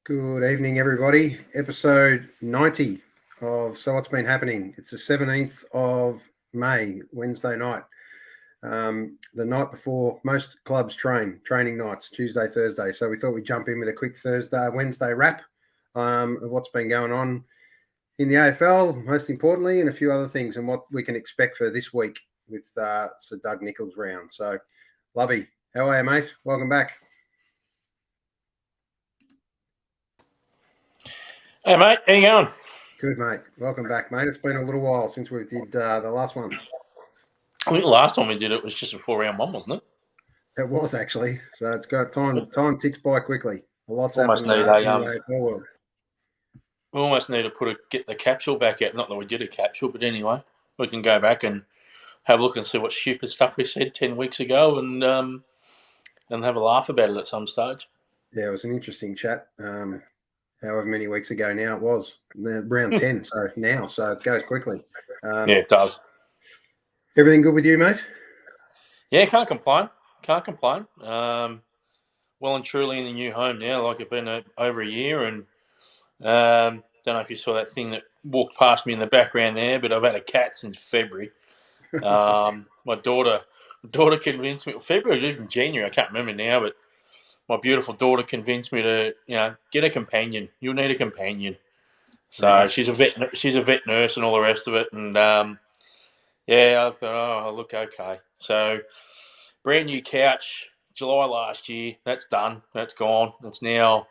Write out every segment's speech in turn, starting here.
Good evening, everybody. Episode 90 of So What's Been Happening. It's the 17th of May, Wednesday night. The night before most clubs training nights, Tuesday, Thursday. So we thought we'd jump in with a quick Wednesday wrap of what's been going on in the AFL, most importantly, and a few other things and what we can expect for this week with Sir Doug Nicholls' round. So, Lovey, how are you, mate? Welcome back. Hey, mate. How you going? Good, mate. Welcome back, mate. It's been a little while since we did the last one. I think the last time we did it was just before round one, wasn't it? It was, actually. So it's got time ticks by quickly. A lot's almost happened in the AFL world. We almost need to get the capsule back out. Not that we did a capsule, but anyway, we can go back and have a look and see what stupid stuff we said 10 weeks ago and have a laugh about it at some stage. Yeah, it was an interesting chat. However many weeks ago now it was. Round 10, so it goes quickly. Yeah, it does. Everything good with you, mate? Yeah, can't complain. Well and truly in the new home now, like it's been over a year, and don't know if you saw that thing that walked past me in the background there, but I've had a cat since February. My daughter convinced me, February or even January, I can't remember now, but my beautiful daughter convinced me to, get a companion. You'll need a companion. So okay. She's a vet nurse and all the rest of it. And I thought, look, okay. So brand new couch, July last year. That's done. That's gone. It's now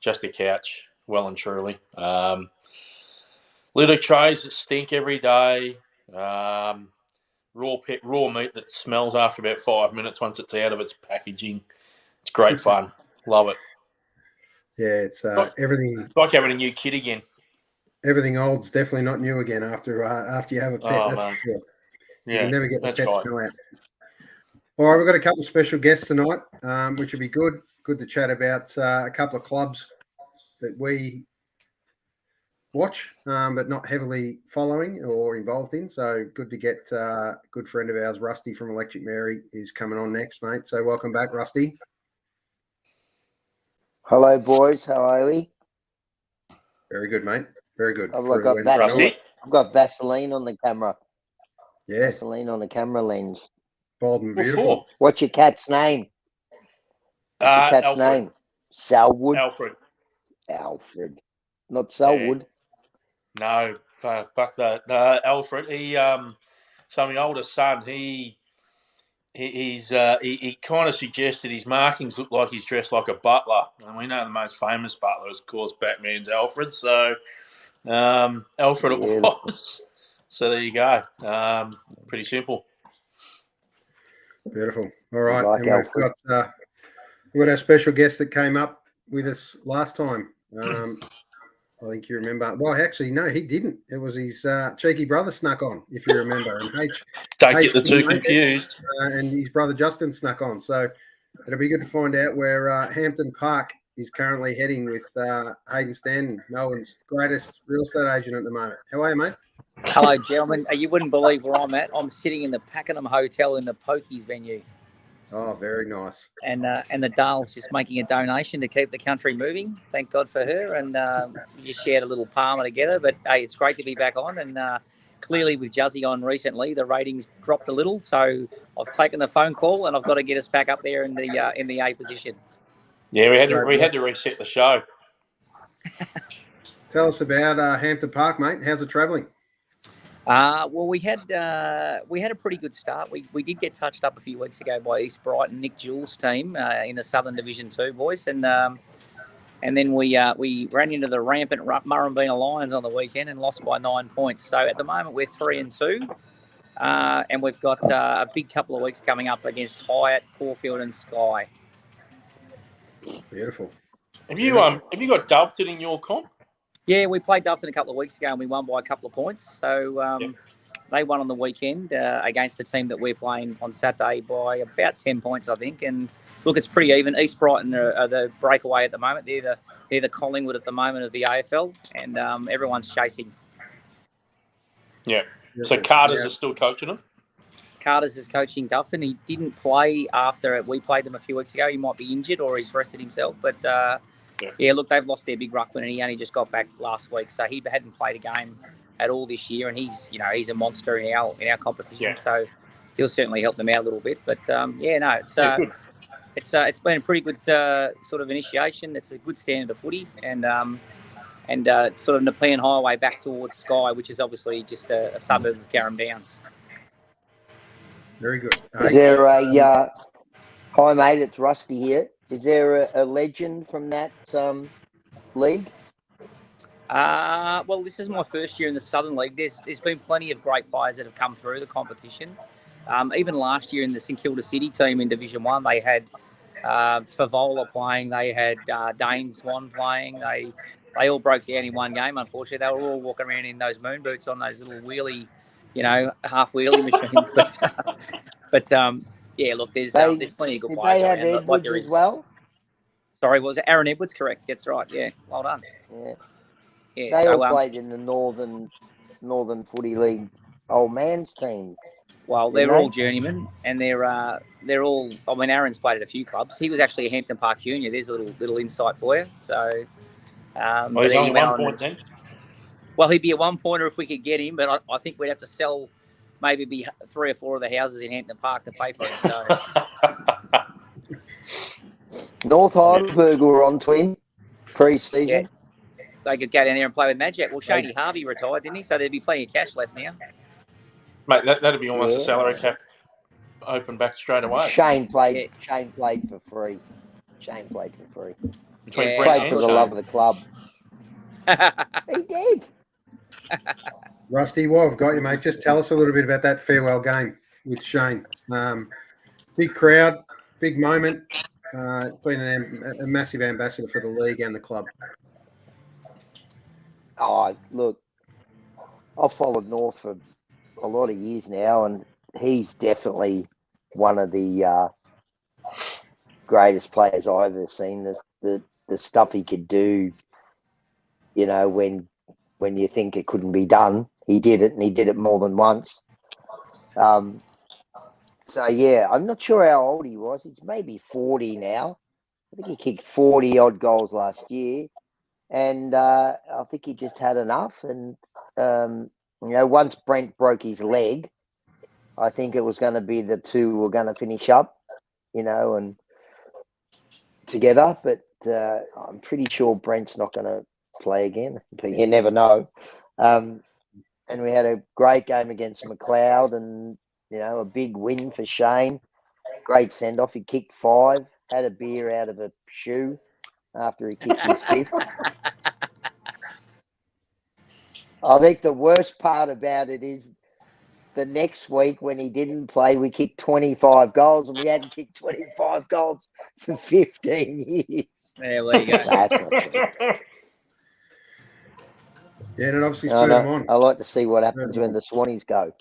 just a couch, well and truly. Little trays that stink every day. Raw meat that smells after about 5 minutes once it's out of its packaging. It's great fun. Love it. Yeah, it's everything. It's like having a new kid again. Everything old's definitely not new again after you have a pet. That's for sure. Yeah, you can never get the pet smell out. All right, we've got a couple of special guests tonight, which will be good. Good to chat about a couple of clubs that we watch, but not heavily following or involved in. So good to get a good friend of ours, Rusty from Electric Mary, who's coming on next, mate. So welcome back, Rusty. Hello, boys. How are we? Very good, mate. Very good. I've got Vaseline on the camera. Yeah. Vaseline on the camera lens. Bold and beautiful. What's your cat's name? Alfred. Name? Selwood? Alfred. Not Selwood. Yeah. No, fuck that. Alfred. He, so my oldest son, he kind of suggested his markings look like he's dressed like a butler, and we know the most famous butler is, of course, Batman's Alfred. So, Alfred it was. So there you go. Pretty simple. Beautiful. All right, and we've got our special guest that came up with us last time. I think you remember. Well, actually, no, he didn't. It was his cheeky brother snuck on, if you remember. And Don't get the two confused. And his brother Justin snuck on. So it'll be good to find out where Hampton Park is currently heading with Hayden Stanton, Melbourne's greatest real estate agent at the moment. How are you, mate? Hello, gentlemen. You wouldn't believe where I'm at. I'm sitting in the Pakenham Hotel in the Pokies venue. Oh, very nice. And the Dale's just making a donation to keep the country moving. Thank God for her. And we just shared a little parma together. But, hey, it's great to be back on. And clearly with Juzzy on recently, the ratings dropped a little. So I've taken the phone call and I've got to get us back up there in the A position. Yeah, we had to reset the show. Tell us about Hampton Park, mate. How's it travelling? Well, we had a pretty good start. We did get touched up a few weeks ago by East Brighton, Nick Jewell's team in the Southern Division 2, boys, and then we ran into the rampant Murrumbina Lions on the weekend and lost by 9 points. So at the moment we're 3-2, and we've got a big couple of weeks coming up against Hyatt, Caulfield, and Skye. Beautiful. Have you got Doveton in your comp? Yeah, we played Doveton a couple of weeks ago and we won by a couple of points. So they won on the weekend against the team that we're playing on Saturday by about 10 points, I think. And look, it's pretty even. East Brighton are the breakaway at the moment. They're the Collingwood at the moment of the AFL, and everyone's chasing. Yeah. So Carter's is still coaching them? Carter's is coaching Doveton. He didn't play after we played them a few weeks ago. He might be injured or he's rested himself, but... Yeah, look, they've lost their big ruckman, and he only just got back last week, so he hadn't played a game at all this year, and he's a monster in our competition, so he'll certainly help them out a little bit. But it's been a pretty good sort of initiation. It's a good standard of footy, and sort of Nepean Highway back towards Skye, which is obviously just a suburb of Carrum Downs. Very good. Is there a hi mate? It's Rusty here. Is there a legend from that league? Well, this is my first year in the Southern League. There's been plenty of great players that have come through the competition. Even last year in the St Kilda City team in Division 1, they had Favola playing. They had Dane Swan playing. They all broke down in one game, unfortunately. They were all walking around in those moon boots on those little wheelie, half wheelie machines. But yeah, look, there's plenty of good players around. Did they have Edwards as well? Sorry, was it Aaron Edwards? Correct. That's right. Yeah, well done. Yeah. They all played in the Northern Footy League old man's team. Well, they're all journeymen, and they're all. I mean, Aaron's played at a few clubs. He was actually a Hampton Park junior. There's a little insight for you. So, he's only 1 point then. Well, he'd be a 1-pointer if we could get him, but I think we'd have to sell maybe 3 or 4 of the houses in Hampton Park to pay for him. So. North Heidelberg were on to him pre-season. Yeah. They could go down there and play with Magic. Well, Shaney Harvey retired, didn't he? So there'd be plenty of cash left now. Mate, that'd be almost a salary cap open back straight away. Shane played for free. He played for the love of the club. He did. Rusty, while I've got you, mate, just tell us a little bit about that farewell game with Shane. Big crowd, big moment. Been a massive ambassador for the league and the club. Oh, look, I've followed North for a lot of years now, and he's definitely one of the greatest players I've ever seen. The stuff he could do, when you think it couldn't be done, he did it, and he did it more than once. So, yeah, I'm not sure how old he was. He's maybe 40 now. I think he kicked 40-odd goals last year. And I think he just had enough. And, once Brent broke his leg, I think it was going to be the two who were going to finish up, and together. But I'm pretty sure Brent's not going to play again. But you never know. And we had a great game against McLeod and, a big win for Shane. Great send-off. He kicked 5, had a beer out of a shoe after he kicked his 5th. I think the worst part about it is the next week when he didn't play, we kicked 25 goals, and we hadn't kicked 25 goals for 15 years. There we go. Yeah, and it obviously spurred him on. I like to see what happens when the Swannies go.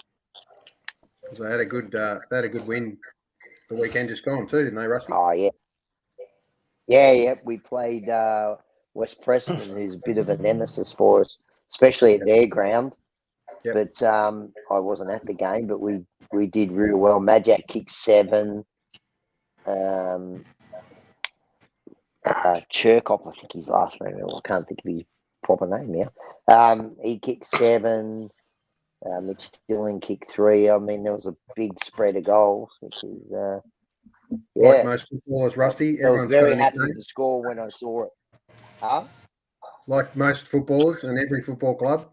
They had a good win the weekend just gone too, didn't they, Rusty? Oh yeah. Yeah. We played West Preston, who's a bit of a nemesis for us, especially at their ground. Yep. But I wasn't at the game, but we did real well. Majak kicked 7. Cherkop, I think his last name. I can't think of his proper name now. He kicked 7. Mitch Stilling kicked 3. I mean, there was a big spread of goals, which is Like most footballers, Rusty, I was everyone's got very a happy nickname. with the score when I saw it. Huh? Like most footballers and every football club,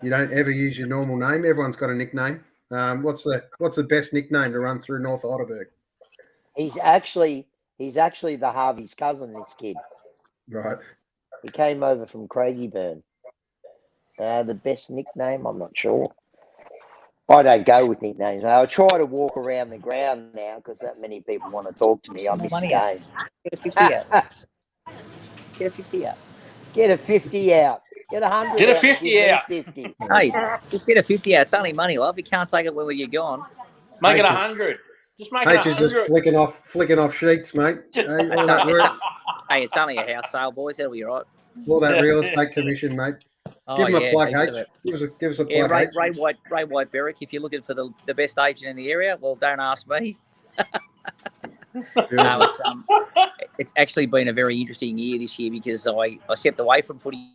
you don't ever use your normal name. Everyone's got a nickname. What's the best nickname to run through North Heidelberg? He's actually the Harvey's cousin, this kid. Right. He came over from Craigieburn. The best nickname, I'm not sure. I don't go with nicknames. I try to walk around the ground now because that many people want to talk to me. I miss Money games. Get a 50 out. Get a 50 out. Get a 50 out. Get 100 Get a out and 50 give me out. 50. Hey, just get a 50 out. It's only money, love. You can't take it when you're gone. Make it H is- 100. Just make it H is just 100. flicking off sheets, mate. Hey, all that work, Hey, it's only a house sale, boys. That'll be all right. all that real estate commission, mate. Oh, Give him a plug, heaps H. of it. Give us a Yeah, plug, Ray H. White Berwick. If you're looking for the best agent in the area, well, don't ask me. No, it's actually been a very interesting year this year because I stepped away from footy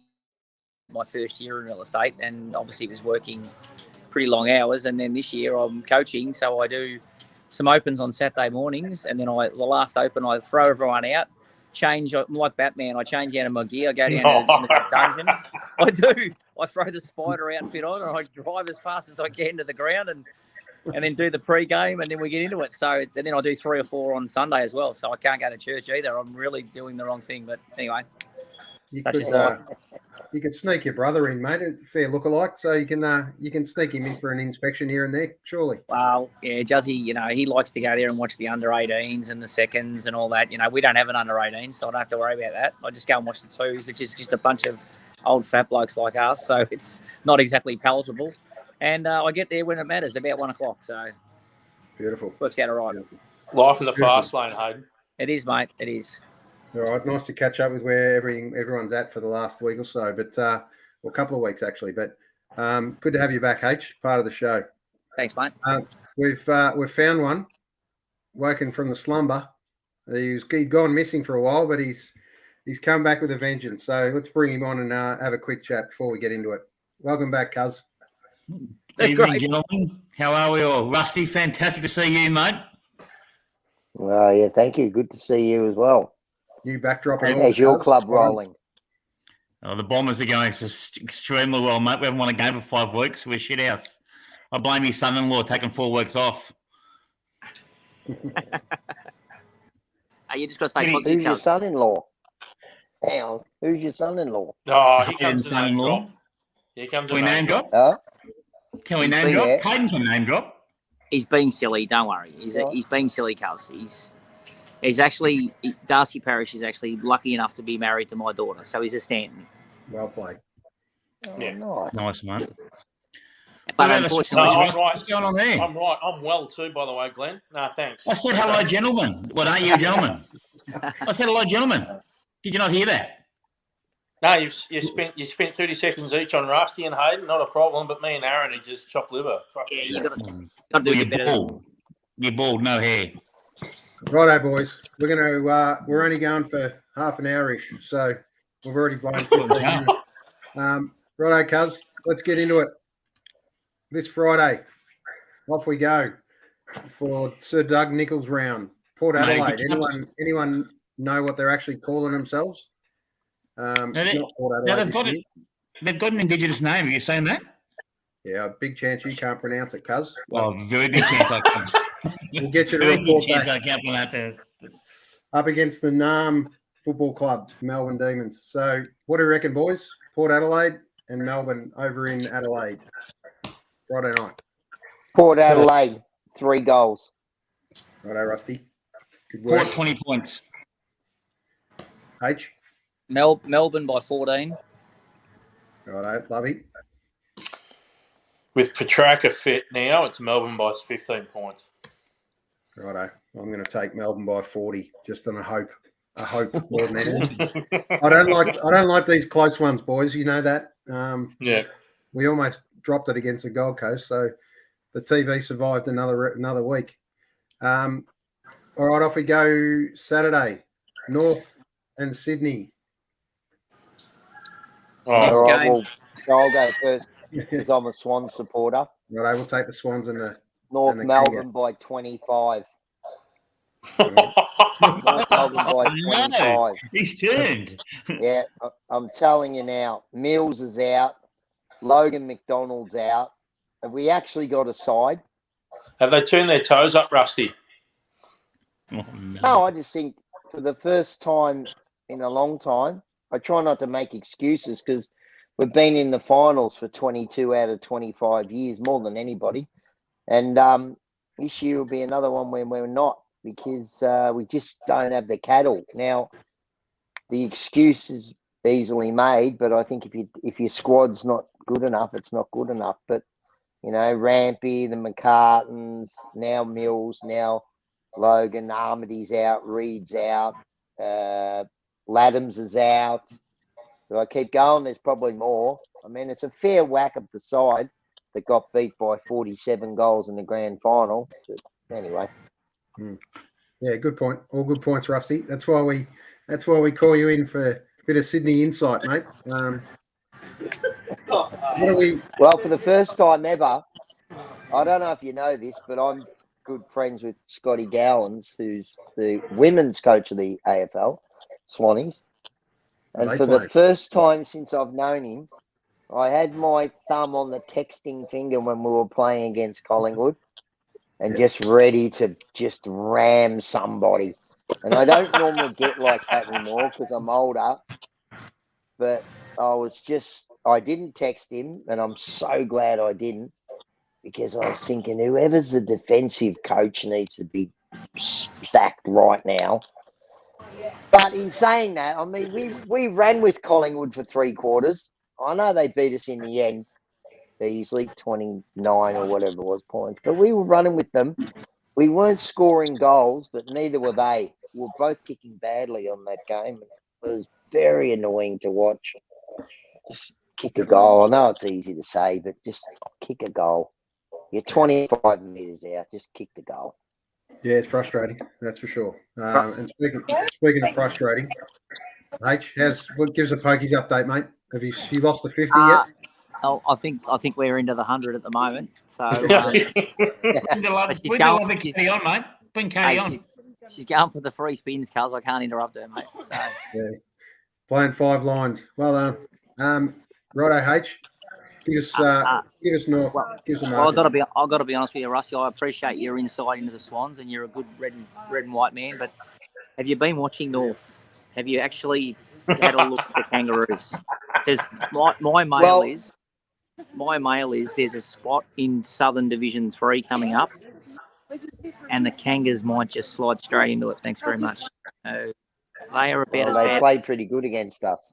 my first year in real estate, and obviously was working pretty long hours. And then this year I'm coaching, so I do some opens on Saturday mornings, and then the last open I throw everyone out. I'm like Batman. I change out of my gear. I go down to the dungeon. I do. I throw the spider outfit on, and I drive as fast as I can to the ground, and then do the pre-game, and then we get into it. And then I do 3 or 4 on Sunday as well. So I can't go to church either. I'm really doing the wrong thing. But anyway, that's just life. You could sneak your brother in, mate. A fair lookalike, so you can sneak him in for an inspection here and there, surely. Well, yeah, Juzzy, he likes to go there and watch the under-18s and the seconds and all that. We don't have an under-18, so I don't have to worry about that. I just go and watch the 2s, which is just a bunch of old fat blokes like us, so it's not exactly palatable. And I get there when it matters, about 1 o'clock, so Beautiful. works out all right. Life in the fast lane, Hayden. It is, mate. It is. All right, nice to catch up with where everyone's at for the last week or so, but a couple of weeks actually. But good to have you back, H, part of the show. Thanks, mate. We've found one, woken from the slumber. He'd gone missing for a while, but he's come back with a vengeance. So let's bring him on and have a quick chat before we get into it. Welcome back, Cuz. Evening, gentlemen. How are we all? Rusty, fantastic to see you, mate. Well, yeah, thank you. Good to see you as well. New backdrop. How's your club rolling? Oh, the Bombers are going extremely well, mate. We haven't won a game for 5 weeks. We're shit house. I blame your son-in-law taking 4 weeks off. You just got to stay Who's positive. your son-in-law? Hang on. Who's your son-in-law? Oh, here Hayden's comes the name son-in-law. drop. Here comes Can we the name drop? Huh? Can we He's name been drop? there. Hayden can name drop. He's being silly. Don't worry. He's being silly, Cuz. He's actually Darcy Parish is actually lucky enough to be married to my daughter, so he's a Stanton. Well played. Oh, Yeah. nice. Nice, mate. But What about unfortunately, No, I'm What's right. going on there? I'm right. I'm well too, by the way, Glenn. No, thanks. I said hello, gentlemen. What are you, gentlemen? I said hello, gentlemen. Did you not hear that? No, you spent 30 seconds each on Rusty and Hayden, not a problem. But me and Aaron, he just chopped liver. yeah, you got to do Well, a bit you're better. bald. You're bald, no hair. Righto, boys. We're only going for half an hour-ish, so we've already blown 15 minutes. Righto, Cuz. Let's get into it. This Friday, off we go for Sir Doug Nichols round. Port Adelaide. Anyone know what they're actually calling themselves? It's not Port Adelaide this year. They've got an Indigenous name. Have you seen that? Yeah, big chance you can't pronounce it, Cuz. Well, very big chance I can. We'll get you to Very big report chance back. I can't pronounce that. Up against the Naarm Football Club, Melbourne Demons. So what do you reckon, boys? Port Adelaide and Melbourne over in Adelaide. Friday night. Port Adelaide, 3 goals. Righto, Rusty. Good work. Port 20 points. H. Melbourne by 14. Righto, Lovey. With Petrarca fit now, it's Melbourne by 15 points. Righto. I'm going to take Melbourne by 40, just on a hope more than anything. I don't like these close ones, boys. You know that. Yeah. We almost dropped it against the Gold Coast, so the TV survived another week. All right, off we go Saturday, North and Sydney. Next All right, game. well, so I'll go first because I'm a Swan supporter. Right, we'll take the Swans and the North the Melbourne by 25. North Melbourne by 25. No, he's turned. Yeah, I'm telling you now, Mills is out. Logan McDonald's out. Have we actually got a side? Have they turned their toes up, Rusty? Oh, No, I just think for the first time in a long time, I try not to make excuses because we've been in the finals for 22 out of 25 years, more than anybody. And this year will be another one when we're not because we just don't have the cattle. Now, the excuse is easily made, but I think if your squad's not good enough, it's not good enough. But, you know, Rampy, the McCartans, now Mills, now Logan, Armity's out, Reed's out, Laddams is out. So I keep going, there's probably more. I mean, it's a fair whack of the side that got beat by 47 goals in the grand final. But anyway. Yeah, good point. All good points, Rusty. That's why we call you in for a bit of Sydney insight, mate. What are we? Well, for the first time ever, I don't know if you know this, but I'm good friends with Scotty Gowans, who's the women's coach of the AFL, Swannies. And for the first time since I've known him, I had my thumb on the texting finger when we were playing against Collingwood and just ready to just ram somebody. And I don't normally get like that anymore because I'm older. But I didn't text him, and I'm so glad I didn't because I was thinking whoever's the defensive coach needs to be sacked right now. But in saying that, I mean, we ran with Collingwood for 3 quarters. I know they beat us in the end, easily 29 or whatever it was points, but we were running with them. We weren't scoring goals, but neither were they. We were both kicking badly on that game. It was very annoying to watch. Just kick a goal. I know it's easy to say, but just kick a goal. You're 25 metres out. Just kick the goal. Yeah, it's frustrating. That's for sure. And speaking of frustrating, H, what gives a Pokies update, mate? Have she lost the 50 yet? Oh, I think we're into the 100 at the moment. So Bring Katie on. She's going for the free spins, Carls. I can't interrupt her, mate. So yeah, playing 5 lines. Well done. Righto, H. Give us North. Give us a well, I've got to be honest with you, Rusty. I appreciate your insight into the Swans, and you're a good red and white man. But have you been watching North? Have you actually had a look at the Kangaroos? Because my mail is there's a spot in Southern Division 3 coming up, and the Kangas might just slide straight into it. Thanks very much. They are about as bad. They played pretty good against us.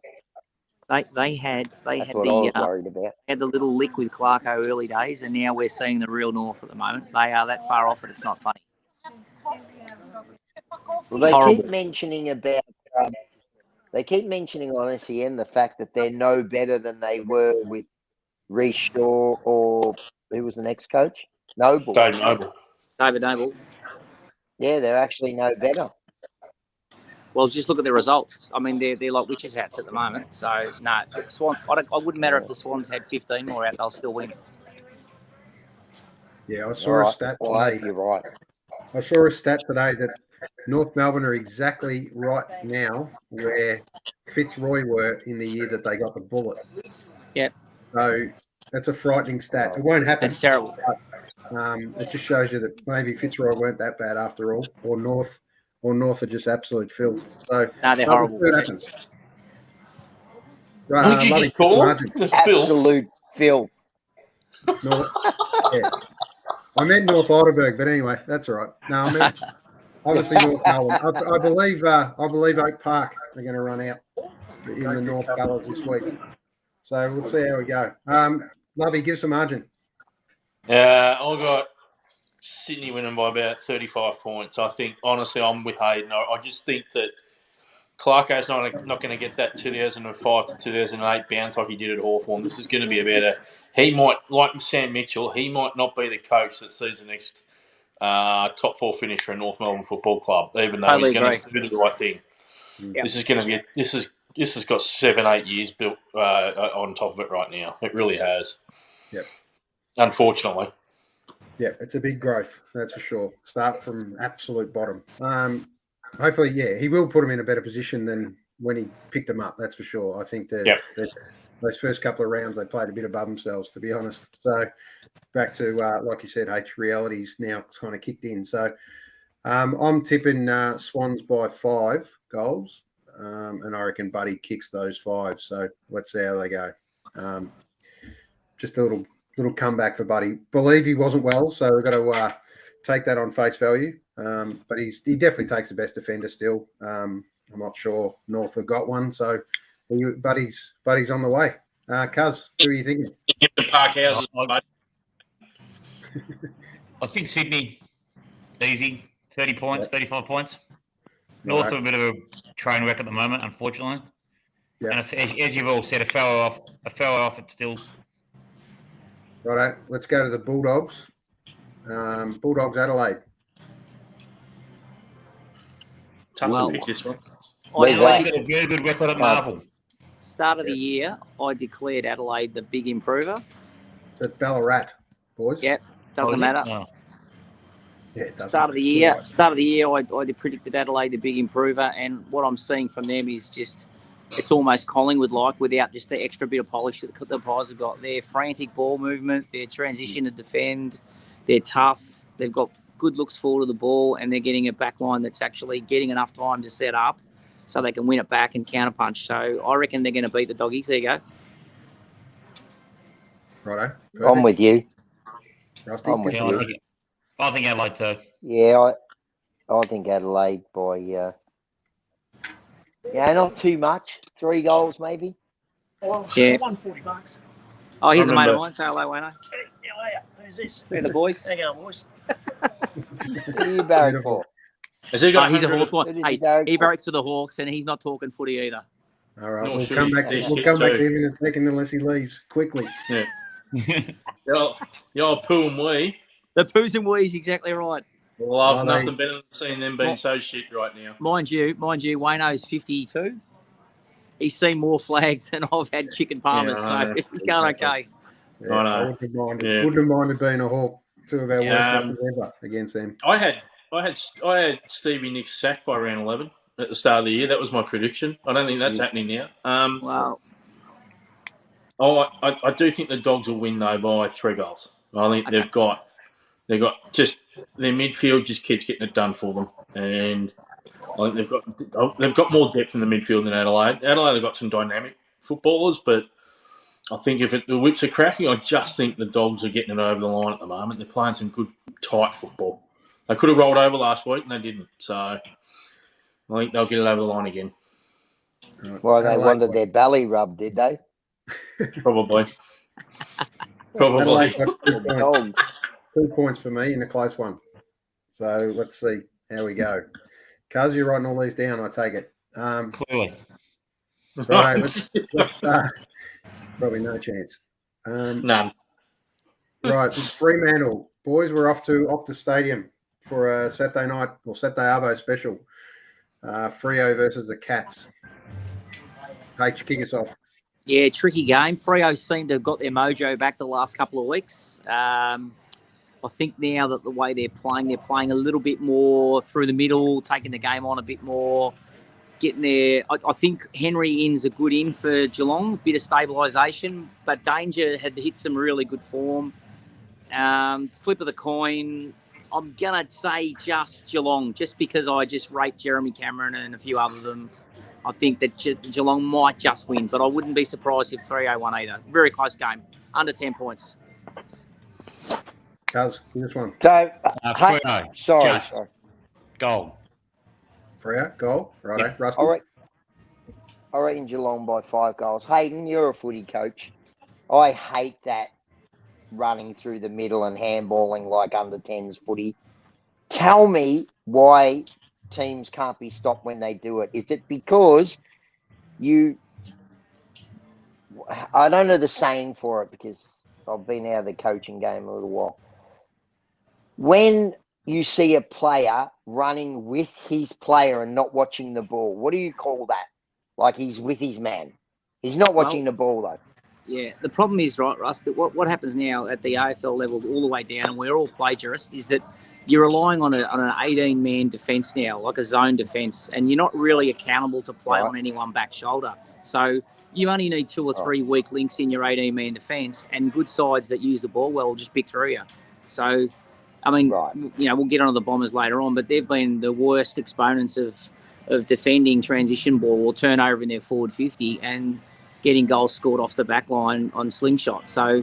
They had what I was worried about. Had the little lick with Clarko early days, and now we're seeing the real North at the moment. They are that far off it. It's not funny. Well, they Horrible. keep mentioning about. They keep mentioning on SEN the fact that they're no better than they were with Reece Shaw or who was the next coach? Noble. David Noble. Yeah, they're actually no better. Well, just look at the results. I mean, they're like witches' hats at the moment. So, no, Swan. I wouldn't matter if the Swans had 15 more out; they'll still win. Yeah, I saw a stat today. You're right. I saw a stat today that North Melbourne are exactly right now where Fitzroy were in the year that they got the bullet. Yep. So that's a frightening stat. It won't happen. That's terrible. But, it just shows you that maybe Fitzroy weren't that bad after all, or North are just absolute filth. So no, they're horrible. What happens? What did you just call absolute filth? North, yeah. I meant North Heidelberg, but anyway, that's all right. No, I meant obviously North Melbourne. I believe Oak Park are going to run out in the North colours this week. So we'll see how we go. Lovey, give us a margin. I got Sydney winning by about 35 points. I think, honestly, I'm with Hayden. I just think that Clarko's not going to get that 2005 to 2008 bounce like he did at Hawthorn. This is going to be about he might, like Sam Mitchell, he might not be the coach that sees the next top 4 finish for a North Melbourne Football Club, even though Totally he's going to agree. do the right thing. Yep. This is going to be this has got 7-8 years built on top of it right now. It really has. Yep. Unfortunately. Yeah, it's a big growth, that's for sure. Start from absolute bottom. Hopefully, yeah, he will put him in a better position than when he picked him up, that's for sure. I think that those first couple of rounds, they played a bit above themselves, to be honest. So back to, like you said, H, reality's now kind of kicked in. So I'm tipping Swans by 5 goals, and I reckon Buddy kicks those 5. So let's see how they go. Just a little comeback for Buddy. Believe he wasn't well, so we've got to take that on face value. But he definitely takes the best defender still. I'm not sure North have got one, so Buddy's on the way. Cuz, who are you thinking? Park houses. I think Sydney, easy, 30 points, 35 points. North are a bit of a train wreck at the moment, unfortunately. Yeah. And as you've all said, a fellow off it still. Righto, let's go to the Bulldogs. Bulldogs Adelaide. Tough to pick this one. Adelaide got a very good record at Marvel. Start of the year, I declared Adelaide the big improver. So it's Ballarat, boys. Yeah, doesn't matter. Oh. Yeah, it doesn't. Start of the year, I predicted Adelaide the big improver, and what I'm seeing from them is just it's almost Collingwood-like without just the extra bit of polish that the Pies have got. Their frantic ball movement, their transition to defend, they're tough. They've got good looks forward to the ball, and they're getting a back line that's actually getting enough time to set up so they can win it back and counterpunch. So I reckon they're going to beat the Doggies. There you go. Righto. I'm with you. Rusty, I'm with you. I think Adelaide too. Yeah, I think Adelaide by, not too much. 3 goals maybe. Oh, Yeah. I won $40. Oh, here's a mate of mine. Say hello, Wayno. Who's this? They're the boys. There you go, boys. Who are you barrack for? Has he got He's a 100? Hawks one. Hey, he barracks for the Hawks, and he's not talking footy either. All right, No, we'll sure, come back. yeah, We'll come back too. to him in a second unless he leaves quickly. Yeah. Y'all poo and wee. The Poos and Wees, exactly right. Love nothing better than seeing them being so shit right now. Mind you, Wayno's 52. He's seen more flags than I've had chicken palmers, so he's going okay. Yeah, I wouldn't have minded being a Hawk. 2 of our worst records ever against them. I had Stevie Nicks sacked by round 11 at the start of the year. That was my prediction. I don't think that's happening now. Wow. I do think the Dogs will win though by 3 goals. I think they've got just their midfield just keeps getting it done for them, and I think they've got more depth in the midfield than Adelaide. Adelaide have got some dynamic footballers, but I think if the whips are cracking, I just think the Dogs are getting it over the line at the moment. They're playing some good tight football. They could have rolled over last week and they didn't, so I think they'll get it over the line again. Well, they wanted their belly rubbed, did they? Probably. Probably. 2 points for me in a close one. So let's see how we go. Cuz, you're writing all these down, I take it. Clearly. Right, let's start. Probably no chance. None. Right, Fremantle. Boys, we're off to Stadium for a Saturday night or Saturday Arvo special. Freo versus the Cats. H, kick us off. Yeah, tricky game. Freo seem to have got their mojo back the last couple of weeks. I think now that the way they're playing a little bit more through the middle, taking the game on a bit more, getting there. I think Henry Inn's a good in for Geelong, bit of stabilisation, but Danger had hit some really good form. Flip of the coin, I'm going to say just Geelong, just because I just rate Jeremy Cameron and a few other of them. I think that Geelong might just win, but I wouldn't be surprised if 3-0 won either. Very close game, under 10 points. Cuz, this one. So, Freo, sorry. Goal. Freo, goal. Righto, Yeah. Rusty. I reckon Geelong by 5 goals. Hayden, you're a footy coach. I hate that running through the middle and handballing like under 10s footy. Tell me why teams can't be stopped when they do it. Is it because I don't know the saying for it because I've been out of the coaching game a little while. When you see a player running with his player and not watching the ball, what do you call that? Like he's with his man. He's not watching the ball, though. Yeah, the problem is, right, Russ, that what happens now at the AFL level all the way down, and we're all plagiarists, is that you're relying on an 18-man defence now, like a zone defence, and you're not really accountable to play on any one back shoulder. So you only need 2 or 3 weak links in your 18-man defence, and good sides that use the ball well will just pick through you. So, I mean, we'll get onto the Bombers later on, but they've been the worst exponents of defending transition ball or turnover in their forward 50 and getting goals scored off the back line on slingshot. So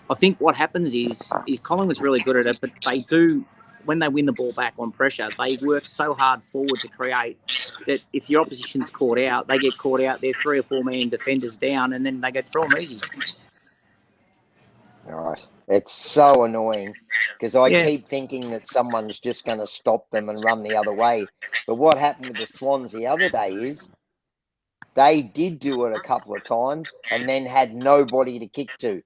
I think what happens is Collingwood's really good at it, but they do, when they win the ball back on pressure, they work so hard forward to create that if your opposition's caught out, they get caught out, they're 3 or 4 man defenders down, and then they get through them easy. All right. It's so annoying because I keep thinking that someone's just going to stop them and run the other way. But what happened with the Swans the other day is they did do it a couple of times and then had nobody to kick to.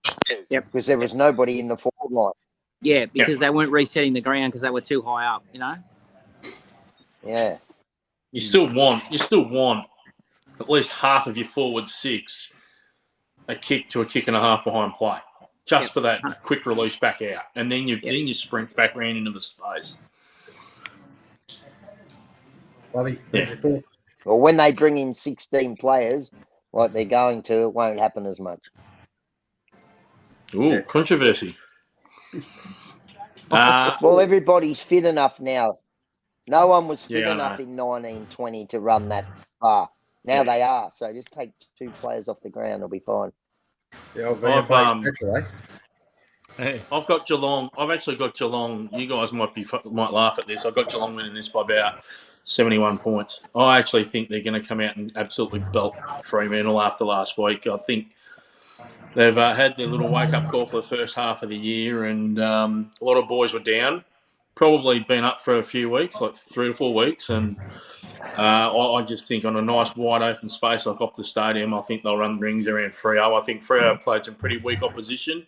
Yep. Because there was nobody in the forward line. Yeah, because they weren't resetting the ground because they were too high up, you know? Yeah. You still want at least half of your forward 6 a kick to a kick and a half behind play. Just for that quick release back out. And then you sprint back around into the space. Bobby, what's your thoughts? Well, when they bring in 16 players, like they're going to, it won't happen as much. Ooh, controversy. Well, everybody's fit enough now. No one was fit enough in 1920 to run that far. Now they are. So just take 2 players off the ground. It'll be fine. Yeah, I've got Geelong. I've actually got Geelong. You guys might laugh at this. I've got Geelong winning this by about 71 points. I actually think they're going to come out and absolutely belt Fremantle after last week. I think they've had their little wake-up call for the first half of the year, and a lot of boys were down. Probably been up for a few weeks, like 3 to 4 weeks, and I just think on a nice wide open space like off the stadium, I think they'll run rings around Freo. I think Freo have played some pretty weak opposition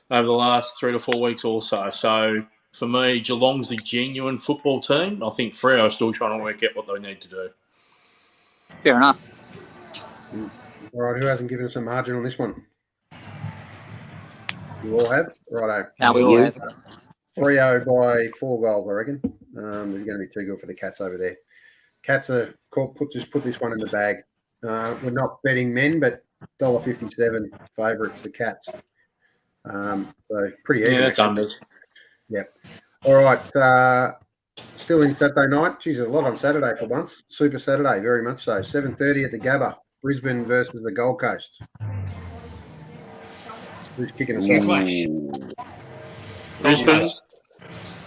over the last 3 to 4 weeks also. So for me, Geelong's the genuine football team. I think Freo are still trying to work out what they need to do. Fair enough. All right, who hasn't given us a margin on this one? You all have? Righto. No, we all have. Freo by 4 goals, I reckon. They're going to be too good for the Cats over there. Cats are just put this one in the bag. We're not betting men, but $1.57 favourites, the Cats. So pretty even. Yeah, that's unders. Yep. All right. Still in Saturday night. Geez, a lot on Saturday for once. Super Saturday, very much so. 7:30 at the Gabba. Brisbane versus the Gold Coast. Who's kicking us off?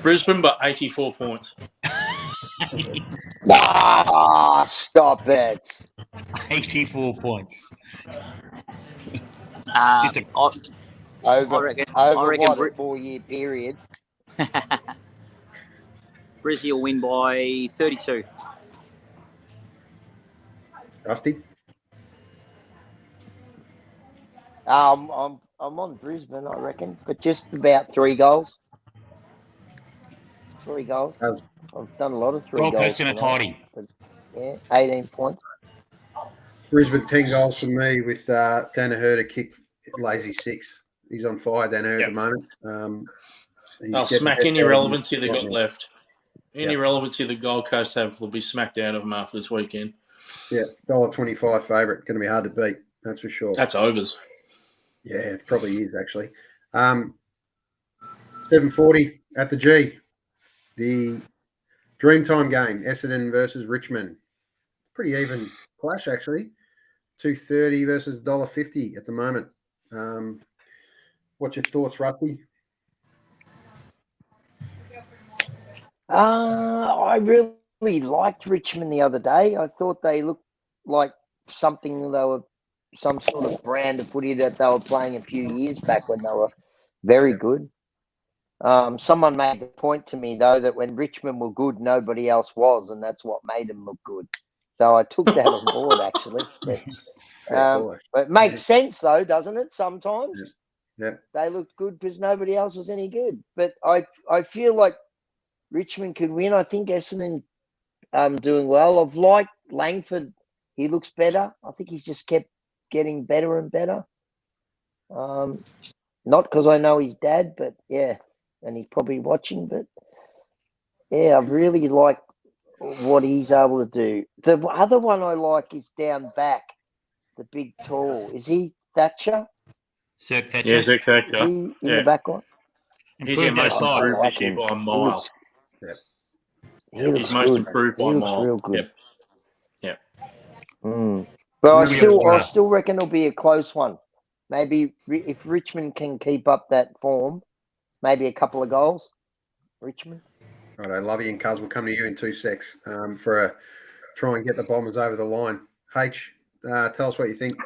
Brisbane, but 84 points. Stop it. 84 points. Over a 4-year period. Brizzy will win by 32. Rusty? I'm on Brisbane, I reckon, but just about 3 goals. 3 goals. I've done a lot of 3 goals. Gold Coast in a tidy. Yeah, 18 points. Brisbane 10 goals for me with Danaher to kick lazy 6. He's on fire, Danaher, at the moment. They'll smack any relevancy they got left. Any relevancy the Gold Coast have will be smacked out of them after this weekend. Yeah, $1.25 favourite. Going to be hard to beat, that's for sure. That's overs. Yeah, it probably is, actually. 7:40 at the G. The Dreamtime game, Essendon versus Richmond. Pretty even clash, actually. $2.30 versus $1.50 at the moment. What's your thoughts, Rusty? I really liked Richmond the other day. I thought they looked like something they were some sort of brand of footy that they were playing a few years back when they were very good. Someone made the point to me, though, that when Richmond were good, nobody else was, and that's what made them look good. So I took that on board, actually. But it makes sense, though, doesn't it, sometimes? They looked good because nobody else was any good. But I feel like Richmond could win. I think Essendon doing well. I've liked Langford. He looks better. I think he's just kept getting better and better. Not because I know his dad, but yeah, and he's probably watching. But yeah, I really like what he's able to do. The other one I like is down back, the big tall. Is he Thatcher? Cirque Thatcher. Yeah, Zach Is Thatcher. he in Yeah. the back line? He's our most I improved like this year him. by a He mile. looks, he He's looks most good. improved He by a looks mile. real good. Yep. But Really I still reckon it'll be a close one. Maybe if Richmond can keep up that form, maybe a couple of goals. Richmond. Right, Lovey and Cuz will come to you in 2 secs for try and get the Bombers over the line. H, tell us what you think.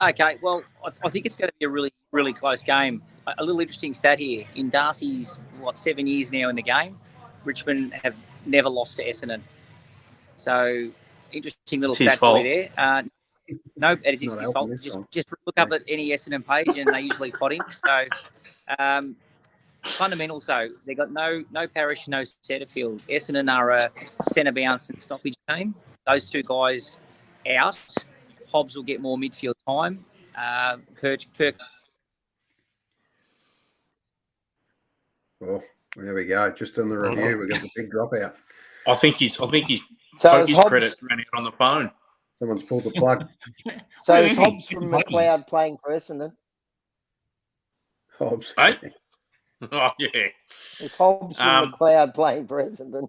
Okay, well, I think it's going to be a really, really close game. A little interesting stat here. In Darcy's, 7 years now in the game, Richmond have never lost to Essendon. So, interesting little It's his stat for you fault. there. No, it is Not his fault. helping this time. Just look up at any Essendon page and they usually pot him. So, fundamentals, though, they got no Parrish, no Setterfield. Essendon are a centre bounce and stoppage team. Those two guys out. Hobbs will get more midfield time. Kirk. Oh, there we go. Just on the review, we got the big dropout. I think he's So Hawke's Hobbs- credit ran out on the phone. Someone's pulled the plug. So Where is is he? Hobbs from McLeod playing for Essendon? Hobbs. Hey? Oh, yeah. Is Hobbs from McLeod playing for Essendon?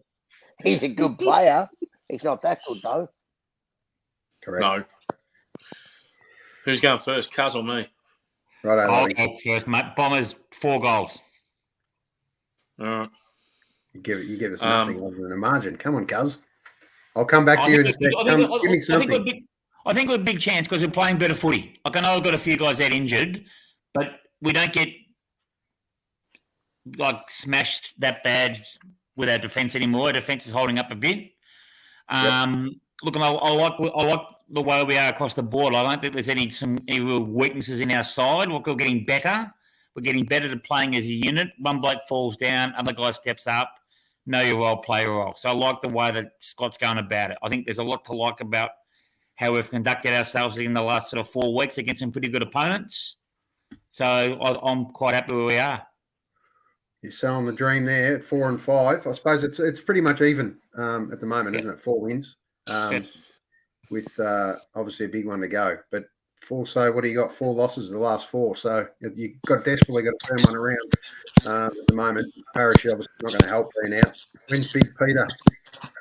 He's a good player. He's not that good, though. Correct. No. Who's going first, Cuz or me? Right, I'll Lovey. go first, mate. Bombers, 4 goals. All right. You give us nothing other than a margin. Come on, Cuz. I'll come back to you in a sec. Give me something. I think we're a big chance because we're playing better footy. I know I've got a few guys out injured, but we don't get smashed that bad with our defence anymore. Our defence is holding up a bit. Look, I like the way we are across the board. I don't think there's any real weaknesses in our side. We're getting better. We're getting better at playing as a unit. One bloke falls down, other guy steps up. Know your role, play your role. So I like the way that Scott's going about it. I think there's a lot to like about how we've conducted ourselves in the last sort of 4 weeks against some pretty good opponents. So I'm quite happy where we are. You're selling the dream there at 4 and 5. I suppose it's pretty much even at the moment, isn't it? 4 wins with obviously a big one to go. But also, what do you got? 4 losses the last 4. So you've desperately got to turn one around at the moment. Parrish obviously not going to help being out. When's Big Peter?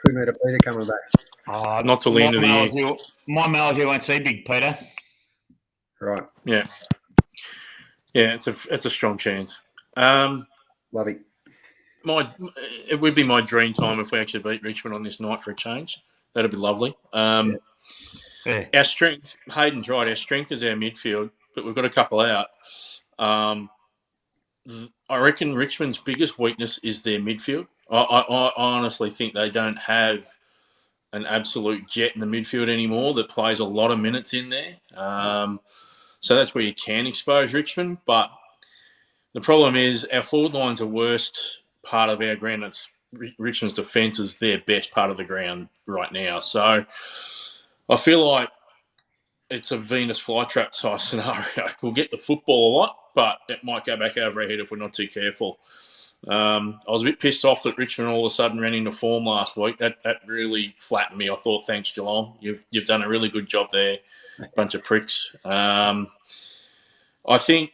2 metre Peter coming back? Not till the end of the year. My manager won't see Big Peter. Right. Yeah. Yeah, it's a strong chance. Lovey. It would be my dream time if we actually beat Richmond on this night for a change. That'd be lovely. Our strength, Hayden's right, our strength is our midfield, but we've got a couple out. I reckon Richmond's biggest weakness is their midfield. I honestly think they don't have an absolute jet in the midfield anymore that plays a lot of minutes in there. So that's where you can expose Richmond. But the problem is our forward line's the worst part of our ground. It's Richmond's defence is their best part of the ground right now. So I feel like it's a Venus flytrap size scenario. We'll get the football a lot, but it might go back over our head if we're not too careful. I was a bit pissed off that Richmond all of a sudden ran into form last week. That really flattened me. I thought, thanks, Geelong. You've done a really good job there. Bunch of pricks. I think,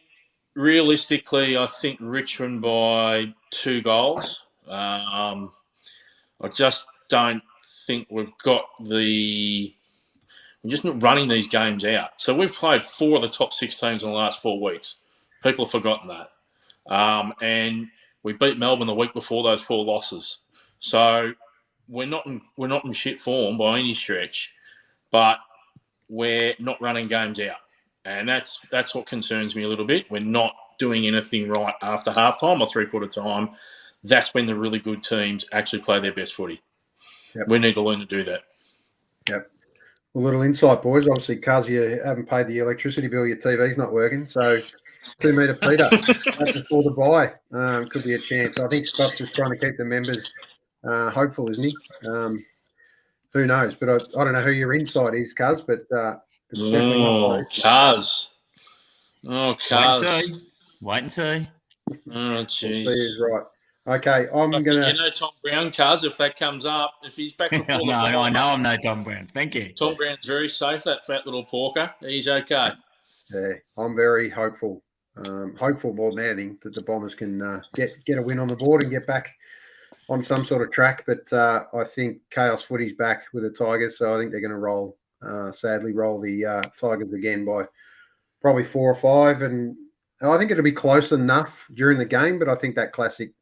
realistically, Richmond by 2 goals. I just don't think we've got we're just not running these games out. So we've played 4 of the top 6 teams in the last 4 weeks. People have forgotten that. And we beat Melbourne the week before those 4 losses. So we're not in shit form by any stretch, but we're not running games out. And that's what concerns me a little bit. We're not doing anything right after halftime or 3/4 time. That's when the really good teams actually play their best footy. Yep. We need to learn to do that. Yep. A little insight, boys. Obviously, Cuz, you haven't paid the electricity bill. Your TV's not working. So 2 metre Peter before the bye could be a chance. I think Scott's just trying to keep the members hopeful, isn't he? Who knows? But I don't know who your inside is, Cuz, but it's definitely not. Cuz. Oh, Cuz. Wait and see. Oh, See who's jeez. right. Okay, I'm You gonna. know Tom Brown, Cuz, if that comes up, if he's back before the No, bye, I know I'm no Tom Brown. Thank you. Tom Brown's very safe, that fat little porker. He's okay. Yeah, I'm very hopeful. Hopeful more than anything that the Bombers can get a win on the board and get back on some sort of track. But I think Chaos Footy's back with the Tigers, so I think they're going to roll. Sadly, roll the Tigers again by probably 4 or 5, and I think it'll be close enough during the game. But I think that classic,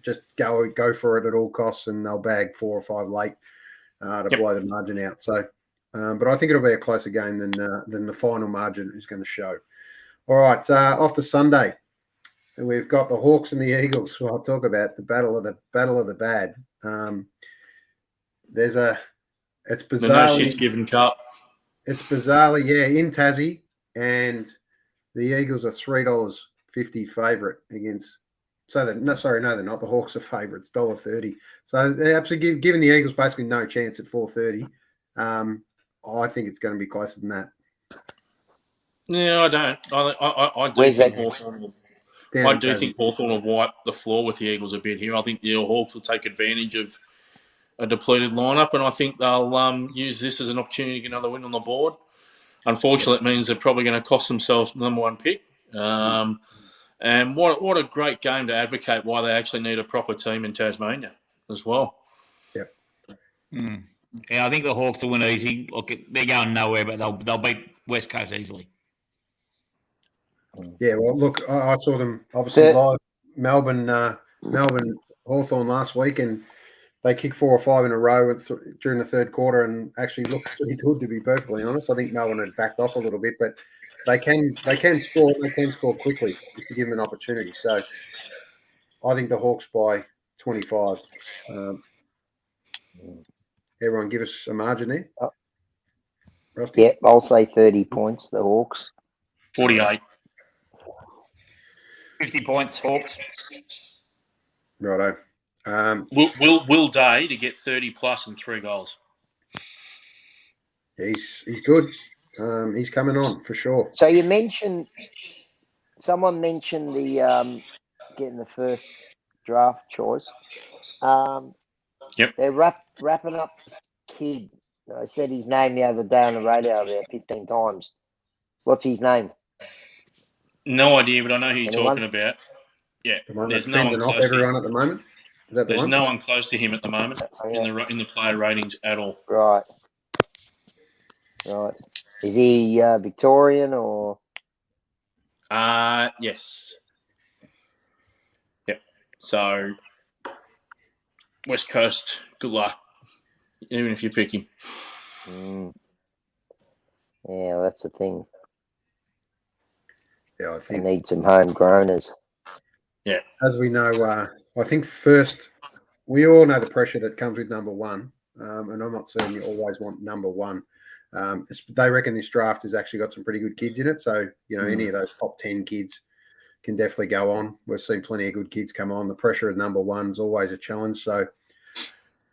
just go for it at all costs, and they'll bag 4 or 5 late to blow the margin out. So, but I think it'll be a closer game than the final margin is going to show. All right, off to Sunday. We've got the Hawks and the Eagles. Well, I'll talk about the battle of the bad. It's bizarrely, The no shit's given cup. It's bizarrely, in Tassie, and the Eagles are $3.50 favourite against. So they're not. The Hawks are favourites, $1.30. So they're absolutely giving the Eagles basically no chance at 4.30. I think it's going to be closer than that. Yeah, I don't. I do Where's think that? Hawthorn. Down I in do Tassie. think Hawthorn will wipe the floor with the Eagles a bit here. I think the Hawks will take advantage of a depleted lineup, and I think they'll use this as an opportunity to get another win on the board. Unfortunately, it means they're probably going to cost themselves the number 1 pick. And what a great game to advocate why they actually need a proper team in Tasmania as well. Yep. Yeah, I think the Hawks will win easy. Look, they're going nowhere, but they'll beat West Coast easily. Yeah, well, look, I saw them obviously live Melbourne Hawthorn last week, and they kicked 4 or 5 in a row during the third quarter, and actually looked pretty good, to be perfectly honest. I think Melbourne had backed off a little bit, but they can score. They can score quickly if you give them an opportunity. So I think the Hawks by 25. Everyone, give us a margin there. Rusty? Yep, I'll say 30 points, the Hawks. 48. 50 points, Hawks. Righto. Will Day to get 30 plus and 3 goals. Yeah, he's good. He's coming on for sure. So someone mentioned the getting the first draft choice. Yep. They're wrapping up this kid. I said his name the other day on the radio about 15 times. What's his name? No idea, but I know who you're Anyone? talking about. Yeah, The one there's that's no one fending off close everyone to at the moment. Is that the There's one? no one close to him at the moment Yeah. in the player ratings at all. Right. Is he Victorian or? Yes. Yep. So West Coast, good luck, even if you pick him. Yeah, that's the thing. Yeah, I They think. need some homegrowners. Yeah. As we know, I think first, we all know the pressure that comes with number 1. And I'm not saying you always want number 1. They reckon this draft has actually got some pretty good kids in it. So, any of those top 10 kids can definitely go on. We've seen plenty of good kids come on. The pressure of number 1 is always a challenge. So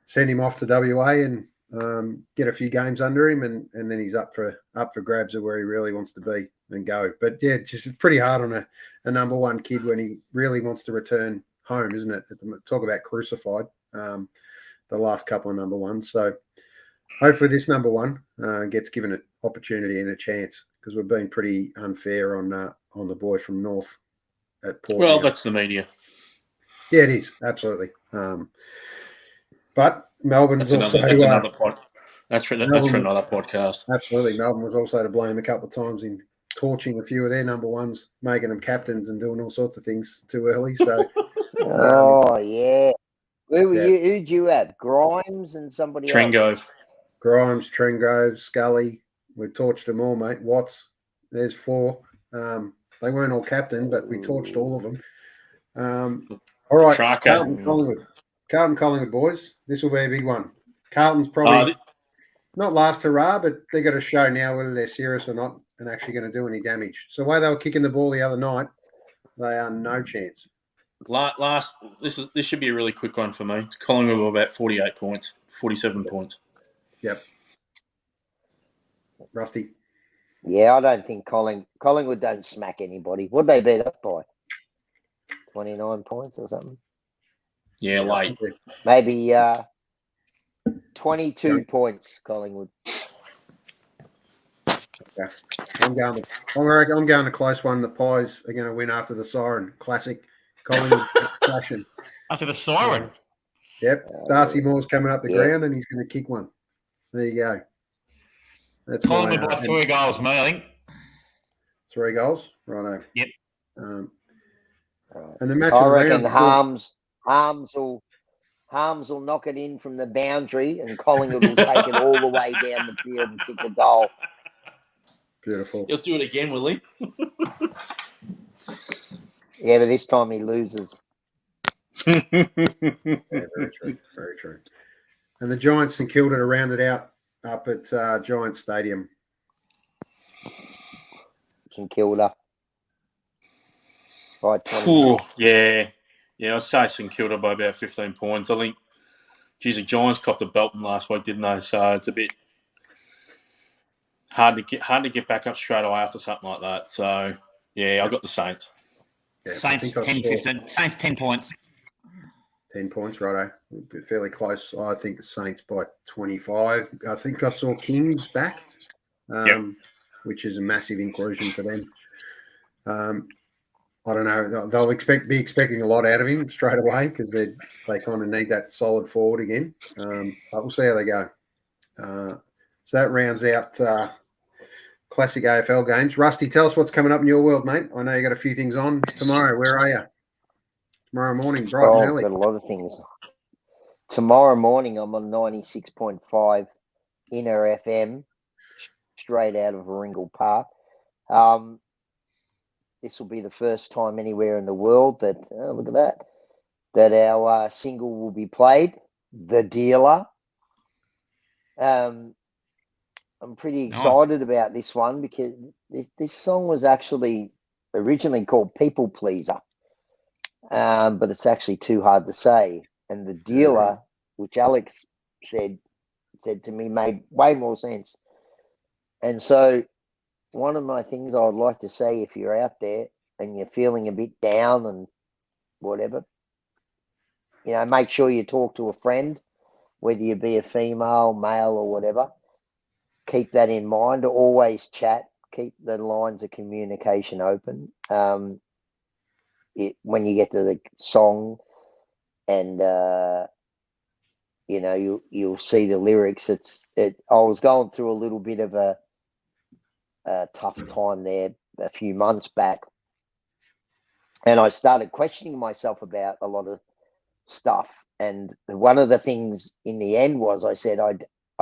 send him off to WA and get a few games under him, and then he's up for grabs of where he really wants to be and go. But yeah, it's pretty hard on a number 1 kid when he really wants to return home, isn't it? Talk about crucified, the last couple of number 1s. So hopefully this number 1 gets given an opportunity and a chance, because we've been pretty unfair on the boy from North at Port. Well, that's the media. Yeah, it is, absolutely. But Melbourne's That's also another that's for another podcast. Absolutely. Melbourne was also to blame a couple of times in torching a few of their number 1s, making them captains and doing all sorts of things too early. So, Yeah. Who'd you have? Grimes and somebody else? Trengove. Grimes, Trengove, Scully, we torched them all, mate. Watts, there's 4. They weren't all captain, but we torched all of them. All right, Carlton Collingwood, boys. This will be a big one. Carlton's probably not last hurrah, but they got to show now whether they're serious or not and actually going to do any damage. So the way they were kicking the ball the other night, they are no chance. This should be a really quick one for me. Collingwood were about 48 points, 47 points. Yep. Rusty. Yeah, I don't think Collingwood don't smack anybody. What'd they beat us by? 29 points or something? Yeah, late. Maybe 22 points, Collingwood. Okay. I'm going to close one. The Pies are going to win after the siren. Classic Collingwood fashion. After the siren? Yep. Darcy Moore's coming up the ground and he's going to kick one. There you go. That's Collingwood by 3 goals, mate, I think. 3 goals? Righto. Yep. And the match I of the reckon round. Harms will knock it in from the boundary and Collingwood will take it all the way down the field and kick a goal. Beautiful. He'll do it again, will he? Yeah, but this time he loses. Yeah, very true. Very true. And the Giants and Kilda to round it out up at Giants Stadium. St Kilda. Right, yeah. Yeah, I'd say St Kilda by about 15 points. I think, the Giants copped the belting last week, didn't they? So it's a bit hard to get back up straight away after something like that. So, yeah, I got the Saints. Yeah, Saints 10, 10 points. 10 points, righto. Fairly close. I think the Saints by 25. I think I saw Kings back, which is a massive inclusion for them. I don't know. They'll be expecting a lot out of him straight away because they kind of need that solid forward again. But we'll see how they go. So that rounds out classic AFL games. Rusty, tell us what's coming up in your world, mate. I know you got a few things on tomorrow. Where are you? Tomorrow morning, bright and early. I've got a lot of things. Tomorrow morning, I'm on 96.5 Inner FM, straight out of Warringal Park. This will be the first time anywhere in the world that, look at that our single will be played, The Dealer. I'm pretty excited about this one because this song was actually originally called People Pleaser, but it's actually too hard to say. And The Dealer, which Alex said to me, made way more sense. And so one of my things I would like to say, if you're out there and you're feeling a bit down and whatever, make sure you talk to a friend, whether you be a female, male, or whatever. Keep that in mind. Always chat. Keep the lines of communication open. When you get to the song and, you'll see the lyrics. I was going through a little bit of a tough time there a few months back, and I started questioning myself about a lot of stuff. And one of the things in the end was I said I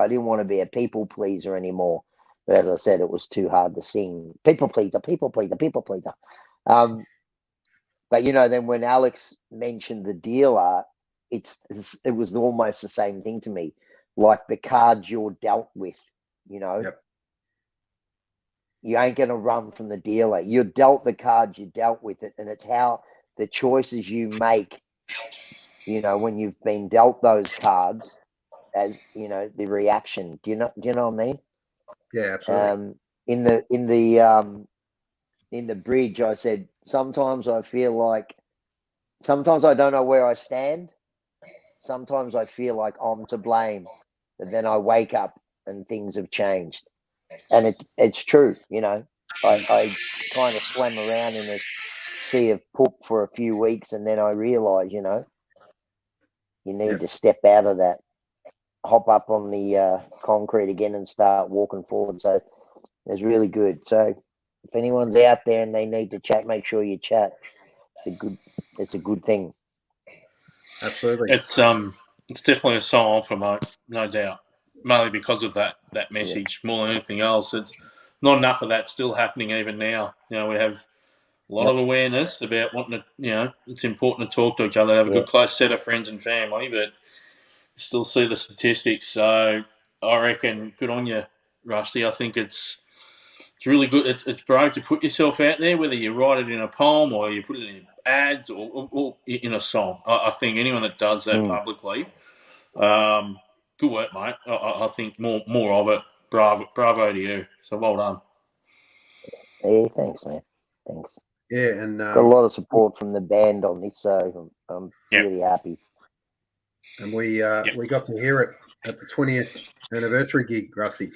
didn't want to be a people pleaser anymore. But as I said, it was too hard to sing. People pleaser, people pleaser, people pleaser. But then when Alex mentioned The Dealer, it was almost the same thing to me, like the cards you're dealt with. Yep. You ain't going to run from the dealer. You're dealt the cards, you dealt with it. And it's how the choices you make, when you've been dealt those cards, as, the reaction. Do you know what I mean? Yeah, absolutely. In the bridge, I said, sometimes I don't know where I stand. Sometimes I feel like I'm to blame. But then I wake up and things have changed. And it's true, I kind of swam around in a sea of poop for a few weeks, and then I realised, you need to step out of that, hop up on the concrete again and start walking forward. So it's really good. So if anyone's out there and they need to chat, make sure you chat. It's a good thing. Absolutely. It's definitely a song I'll promote, no doubt. Mainly because of that message, more than anything else. It's not enough of that still happening even now. We have a lot of awareness about wanting to, it's important to talk to each other, have a good close set of friends and family, but still see the statistics. So I reckon good on you, Rusty. I think it's It's really good. It's brave to put yourself out there, whether you write it in a poem or you put it in ads or in a song. I think anyone that does that publicly, good work, mate. I think more of it. Bravo to you. So well done. Yeah, thanks, man. Thanks. Yeah, and Got a lot of support from the band on this, so I'm really happy. And we got to hear it at the 20th anniversary gig, Rusty.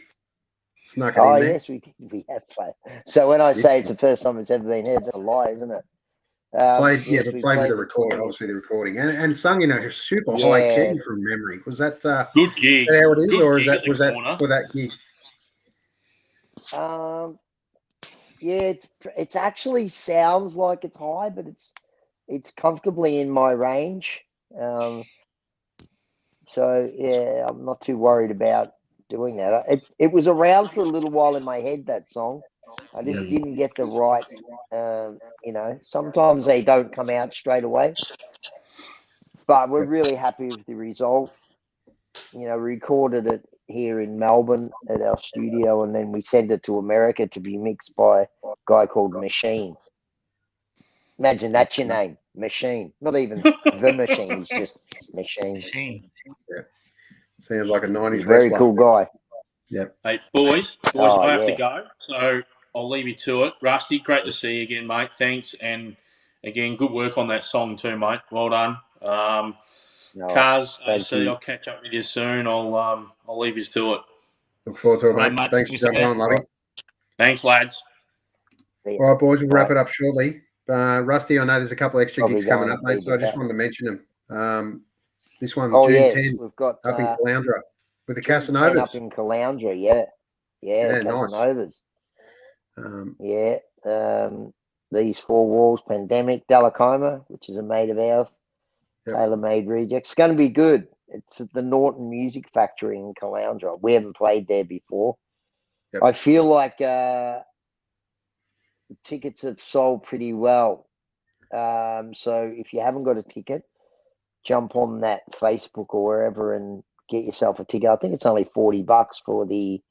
Snuck it in there. Yes, we have played. So when I say it's the first time it's ever been heard, that's a lie, isn't it? Played with the recording, obviously the recording, and sung in a super high key from memory. Was that good gig? How it is, good or gig was that for that gig? Yeah, it's actually sounds like it's high, but it's comfortably in my range. So yeah, I'm not too worried about doing that. It was around for a little while in my head, that song. I just didn't get the right. Sometimes they don't come out straight away, but we're really happy with the result. Recorded it here in Melbourne at our studio, and then we sent it to America to be mixed by a guy called Machine. Imagine that's your name, Machine. Not even the Machine, he's just Machine. Yeah. Sounds like a 90s he's a very wrestler. cool guy. Yep. Hey, boys, I have to go, so I'll leave you to it. Rusty, great to see you again, mate. Thanks, and again, good work on that song too, mate. Well done. Cars, I'll catch up with you soon. I'll leave you to it. Look forward to it, mate. Thanks for jumping on, Lovey. Thanks, lads. All right, boys, we'll wrap it up shortly. Rusty, I know there's a couple extra gigs coming up, mate, so I just wanted to mention them. This one, June 10, we've got up in Caloundra with the Casanovas. Up in Caloundra, yeah, Casanovas. Nice. These Four Walls, Pandemic, Dallacoma, which is a mate of ours, tailor-made rejects. It's going to be good. It's at the Norton Music Factory in Caloundra. We haven't played there before. Yep. I feel like the tickets have sold pretty well. So if you haven't got a ticket, jump on that Facebook or wherever and get yourself a ticket. I think it's only $40 for the,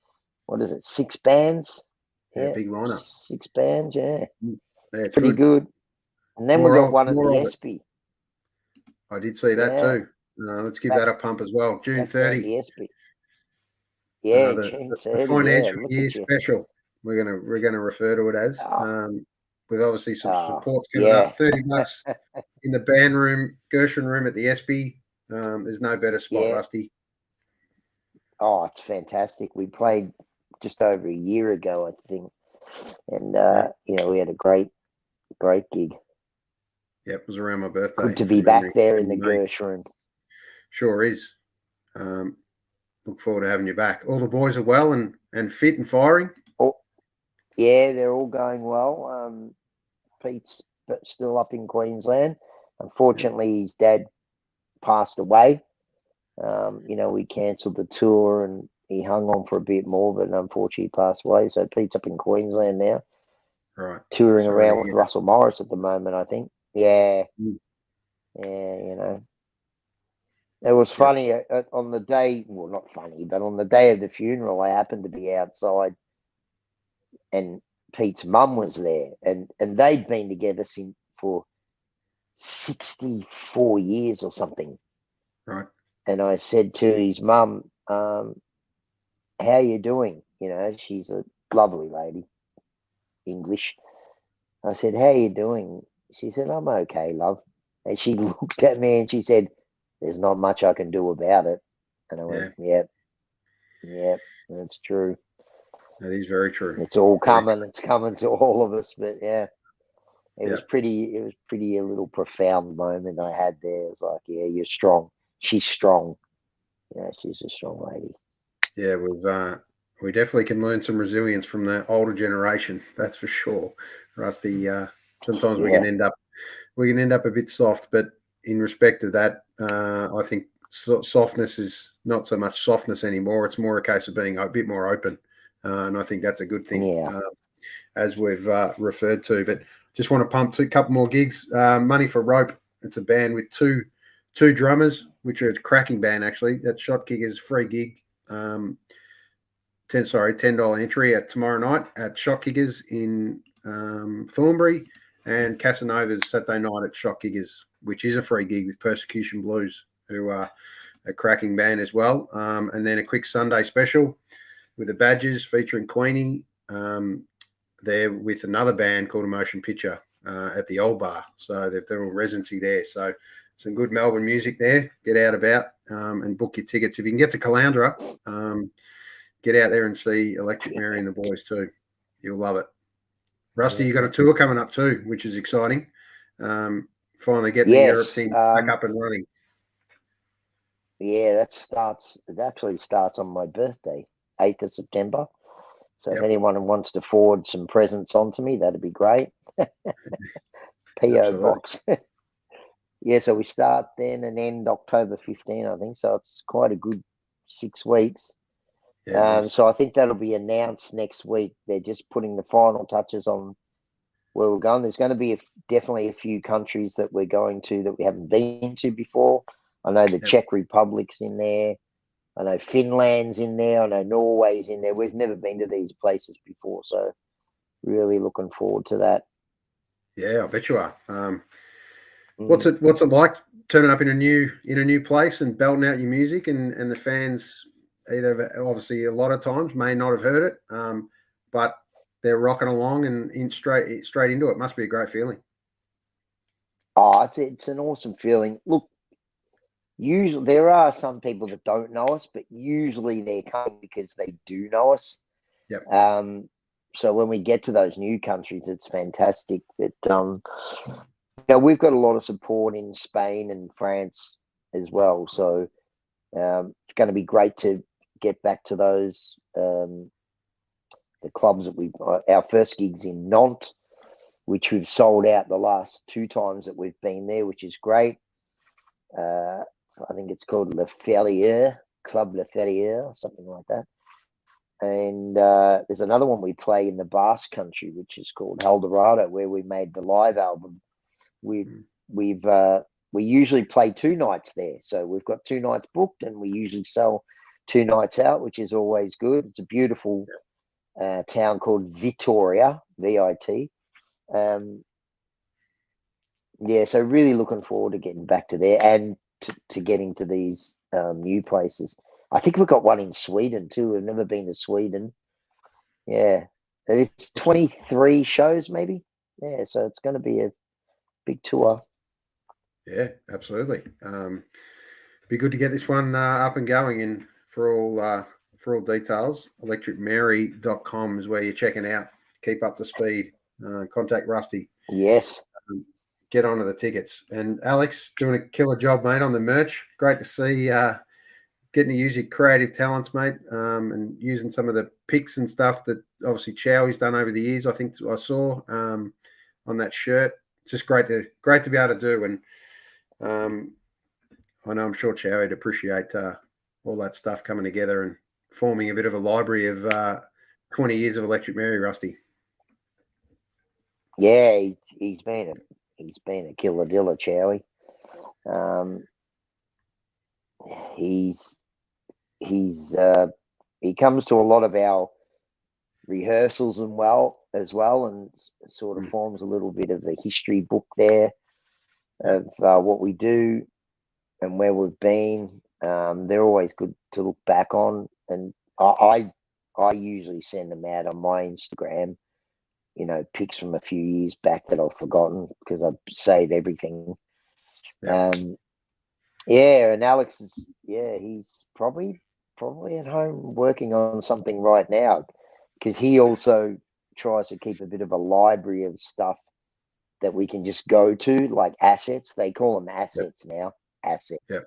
6 bands? Yeah, big lineup. 6 bands, yeah. It's pretty good. And then we've got one at the SP. I did see that too. Let's give that a pump as well. June 30. The SP. Yeah, June 30. The financial year special. We're gonna refer to it as. With obviously some supports coming up. $30 in the band room, Gershon room at the SP. There's no better spot, Rusty. Oh, it's fantastic. We played just over a year ago, I think, and we had a great gig. Yeah, it was around my birthday. Good to be back there in the Gersh room. Sure is. Look forward to having you back. All the boys are well and fit and firing? Yeah, they're all going well. Pete's still up in Queensland. Unfortunately, his dad passed away. We cancelled the tour and he hung on for a bit more, but unfortunately he passed away. So Pete's up in Queensland now. Right. Touring around with Russell Morris at the moment, I think. Yeah. Yeah, It was funny on the day, well, not funny, but on the day of the funeral, I happened to be outside and Pete's mum was there and they'd been together for 64 years or something. Right. And I said to his mum, how are you doing? She's a lovely lady, English. I said, how are you doing? She said, I'm okay, love. And she looked at me and she said, there's not much I can do about it. And I went, yep, that's true. That is very true. It's all coming. It's coming to all of us. But it was pretty a little profound moment I had there. It's like, you're strong. She's strong. She's a strong lady. Yeah, we definitely can learn some resilience from the older generation. That's for sure, Rusty. Sometimes we can end up a bit soft, but in respect of that, I think softness is not so much softness anymore. It's more a case of being a bit more open, and I think that's a good thing, as we've referred to. But just want to pump a couple more gigs. Money for Rope. It's a band with two two drummers, which are a cracking band, actually. That Shot Kickers free gig. $10 entry at tomorrow night at Shot Kickers in Thornbury, and Casanova's Saturday night at Shot Kickers, which is a free gig with Persecution Blues, who are a cracking band as well. And then a quick Sunday special with the Badgers featuring Queenie. They're with another band called Emotion Picture at the Old Bar. So they've done a residency there. So some good Melbourne music there. Get out about and book your tickets. If you can get to Caloundra, get out there and see Electric Mary and the boys too. You'll love it. Rusty, you got a tour coming up too, which is exciting. Finally getting the Europe thing back up and running. Yeah, it actually starts on my birthday, 8th of September. So if anyone wants to forward some presents on to me, that'd be great. PO box. Yeah, so we start then and end October 15, I think. So it's quite a good 6 weeks. Yeah, so I think that'll be announced next week. They're just putting the final touches on where we're going. There's going to be definitely a few countries that we're going to that we haven't been to before. I know the Czech Republic's in there. I know Finland's in there. I know Norway's in there. We've never been to these places before, so really looking forward to that. Yeah, I bet you are. What's it like turning up in a new place and belting out your music and the fans either obviously a lot of times may not have heard it, but they're rocking along and straight into it. Must be a great feeling. Oh, it's an awesome feeling. Look, usually there are some people that don't know us, but usually they're coming because they do know us. Yep. So when we get to those new countries, it's fantastic. That we've got a lot of support in Spain and France as well. So it's going to be great to get back to those the clubs that our first gigs in Nantes, which we've sold out the last 2 times that we've been there, which is great. I think it's called Le Ferrier, Club Le Ferrier, or something like that. And there's another one we play in the Basque Country, which is called Eldorado, where we made the live album. We usually play 2 nights there, so we've got 2 nights booked, and we usually sell 2 nights out, which is always good. It's a beautiful town called Vitoria, VIT. So really looking forward to getting back to there and to getting to these new places. I think we've got one in Sweden too. We've never been to Sweden. Yeah, it's 23 shows maybe. Yeah, so it's going to be a big tour. Yeah, absolutely. Be good to get this one up and going. And for all details, electricmary.com is where you're checking out. Keep up to speed. Contact Rusty. Yes. Get onto the tickets. And Alex, doing a killer job, mate, on the merch. Great to see getting to use your creative talents, mate, and using some of the pics and stuff that obviously Chowie's done over the years. I think I saw on that shirt. It's just great to be able to do. And I know I'm sure Chowie'd appreciate all that stuff coming together and forming a bit of a library of 20 years of Electric Mary, Rusty. Yeah, he's been a killer diller, Chowie. He comes to a lot of our rehearsals as well, and sort of forms a little bit of a history book there of what we do and where we've been. They're always good to look back on, and I usually send them out on my Instagram, pics from a few years back that I've forgotten because I save everything. And Alex is, he's probably at home working on something right now because he also tries to keep a bit of a library of stuff that we can just go to, like assets. They call them assets now. Assets. Yeah.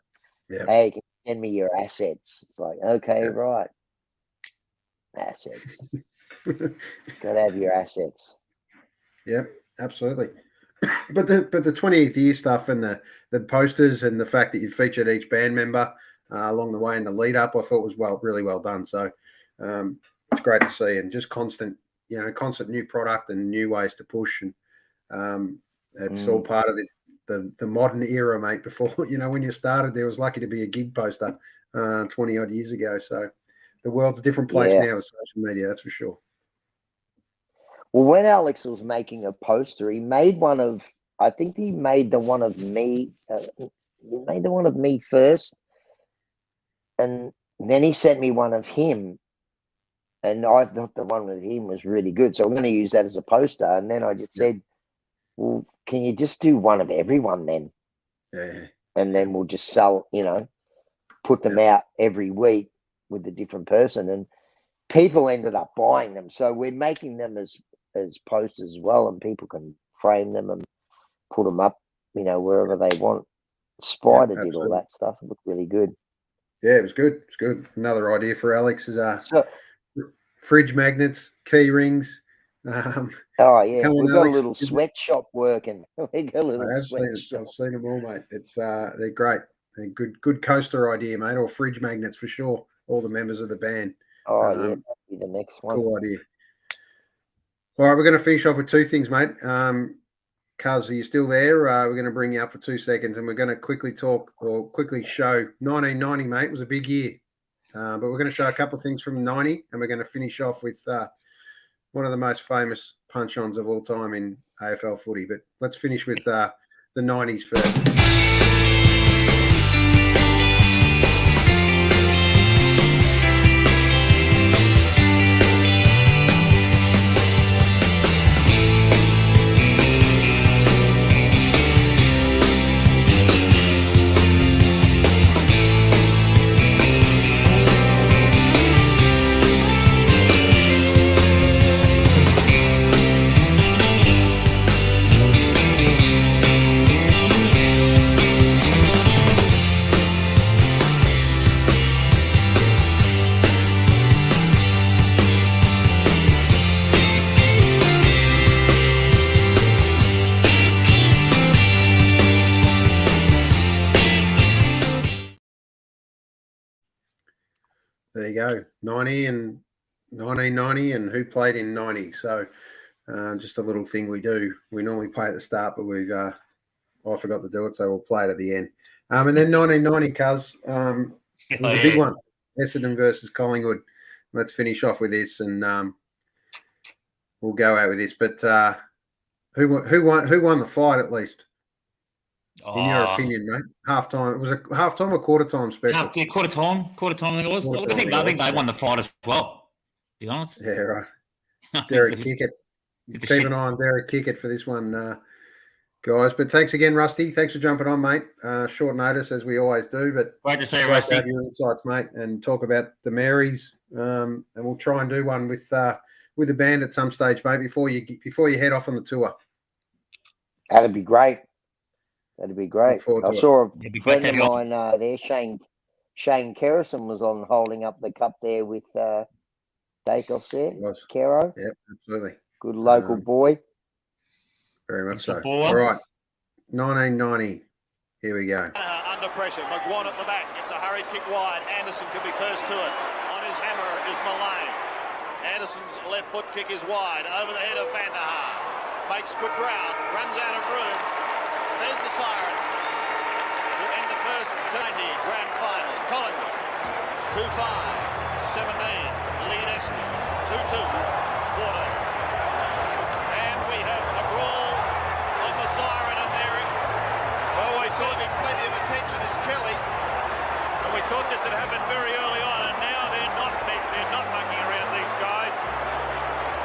Hey, can you send me your assets? It's like, okay, right. Assets. Gotta have your assets. Yeah, absolutely. But the 20th year stuff and the posters and the fact that you featured each band member along the way in the lead up, I thought was really well done. So it's great to see, and just constant new product and new ways to push, and it's all part of the modern era, mate. Before when you started, there was lucky to be a gig poster 20 odd years ago. So the world's a different place Yeah. now with social media. That's for sure. Well, when Alex was making a poster, he made one of. I think he made the one of me. He made the one of me first, and then he sent me one of him. And I thought the one with him was really good, so I'm going to use that as a poster. And then I just said, "Well, can you just do one of everyone then?" Yeah. And then we'll just sell. Put them out every week with a different person, and people ended up buying them. So we're making them as posters as well, and people can frame them and put them up, wherever they want. Spider did all that stuff. It looked really good. Yeah, it was good. It's good. Another idea for Alex is So, fridge magnets, key rings. oh yeah, we've got Alex, a little sweatshop working. We got a little I've sweatshop. seen them all, mate. It's they're great. They're good coaster idea, mate, or fridge magnets for sure. All the members of the band. Oh yeah, that'll be the next one. Cool idea. All right, we're going to finish off with two things, mate. Cuz, are you still there? We're going to bring you up for 2 seconds, and we're going to quickly show 1990, mate. It was a big year. But we're going to show a couple of things from 90, and we're going to finish off with one of the most famous punch-ons of all time in AFL footy. But let's finish with the 90s first. There you go, 1990 and who played in 90. So just a little thing we do. We normally play at the start, but I forgot to do it, so we'll play it at the end. And then 1990, Cuz, it was a big one. Essendon versus Collingwood. Let's finish off with this, and we'll go out with this. But who won the fight at least? In your opinion, mate? Half-time. Was it half-time or quarter-time special? Quarter time. I think they won the fight as well, to be honest. Yeah, right. Derek Kickett. Keep an eye on Derek Kickett for this one, guys. But thanks again, Rusty. Thanks for jumping on, mate. Short notice, as we always do. But great to see you, great Rusty. to have your insights, mate, and talk about the Marys. And we'll try and do one with the band at some stage, mate, before you head off on the tour. That'd be great. That'd be great. I saw a friend of mine there, Shane Kerrison, was on holding up the cup there with Dacos there. Kero. Yeah, absolutely. Good local boy. Very much so. All right. 1990. Here we go. Under pressure. McGuan at the back. It's a hurried kick wide. Anderson could be first to it. On his hammer is Malane. Anderson's left foot kick is wide. Over the head of Van der Haar. Makes good ground. Runs out of room. There's the siren to end the first 90 grand final. Collingwood 2-5, 17, lead Essendon 2-2, quarter. And we have a brawl on the siren, and there always causing plenty of attention is Kelly. And we thought this had happened very early on, and now they're not mucking around, these guys.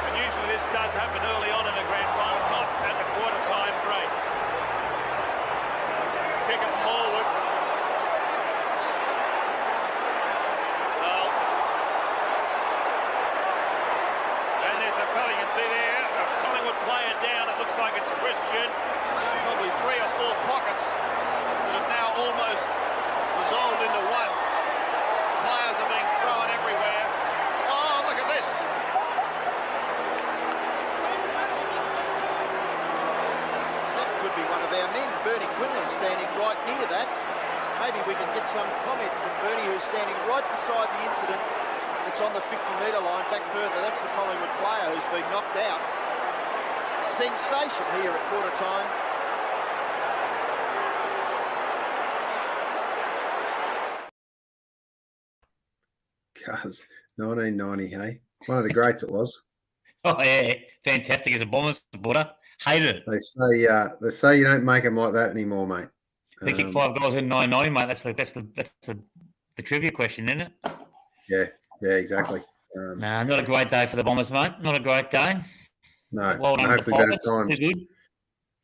And usually this does happen early on in a grand final, not at the quarter time break. Kick it forward. And there's a fella you can see there, a Collingwood player down. It looks like it's Christian. There's probably 3 or 4 pockets that have now almost dissolved into one. Players are being thrown everywhere. Oh, look at this. Could be one of our men, Bernie Quinlan, standing right near that. Maybe we can get some comment from Bernie, who's standing right beside the incident. It's on the 50-metre line, back further. That's the Collingwood player who's been knocked out. Sensation here at quarter time. Cuz 1990, hey, one of the greats it was. Oh yeah, fantastic as a Bombers supporter. Hated it. They say you don't make them like that anymore, mate. They kicked 5 goals in 990, mate. That's the trivia question, isn't it? Yeah, exactly. Nah, not a great day for the Bombers, mate. Not a great day. No, well done hopefully better times.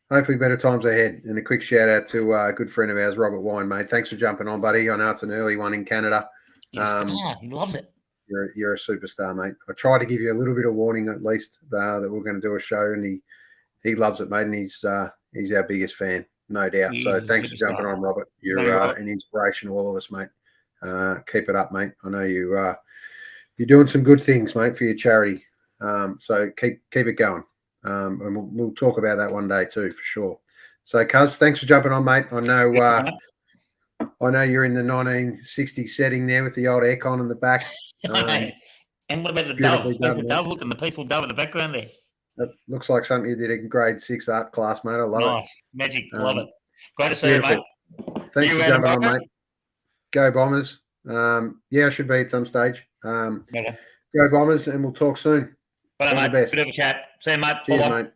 Hopefully better times ahead. And a quick shout out to a good friend of ours, Robert Wine, mate. Thanks for jumping on, buddy. I know it's an early one in Canada. He's a star. He loves it. You're a superstar, mate. I tried to give you a little bit of warning at least that we're going to do a show, and he loves it, mate. And he's our biggest fan, no doubt. So thanks for jumping on, Robert. You're an inspiration to all of us, mate. Keep it up, mate. I know you're doing some good things, mate, for your charity. So keep it going. And we'll talk about that one day too, for sure. So, Cuz, thanks for jumping on, mate. I know you're in the 1960s setting there with the old aircon in the back. And what about the dove? There's the dove look and the peaceful dove in the background there. That looks like something you did in grade 6 art class, mate. I love it. Magic. Love it. Great to see you, mate. Thanks for jumping on, mate. Go Bombers. I should be at some stage. Okay. Go Bombers, and we'll talk soon. Bye, mate. Bit of a chat. See you, mate. Cheers, Bye-bye. mate.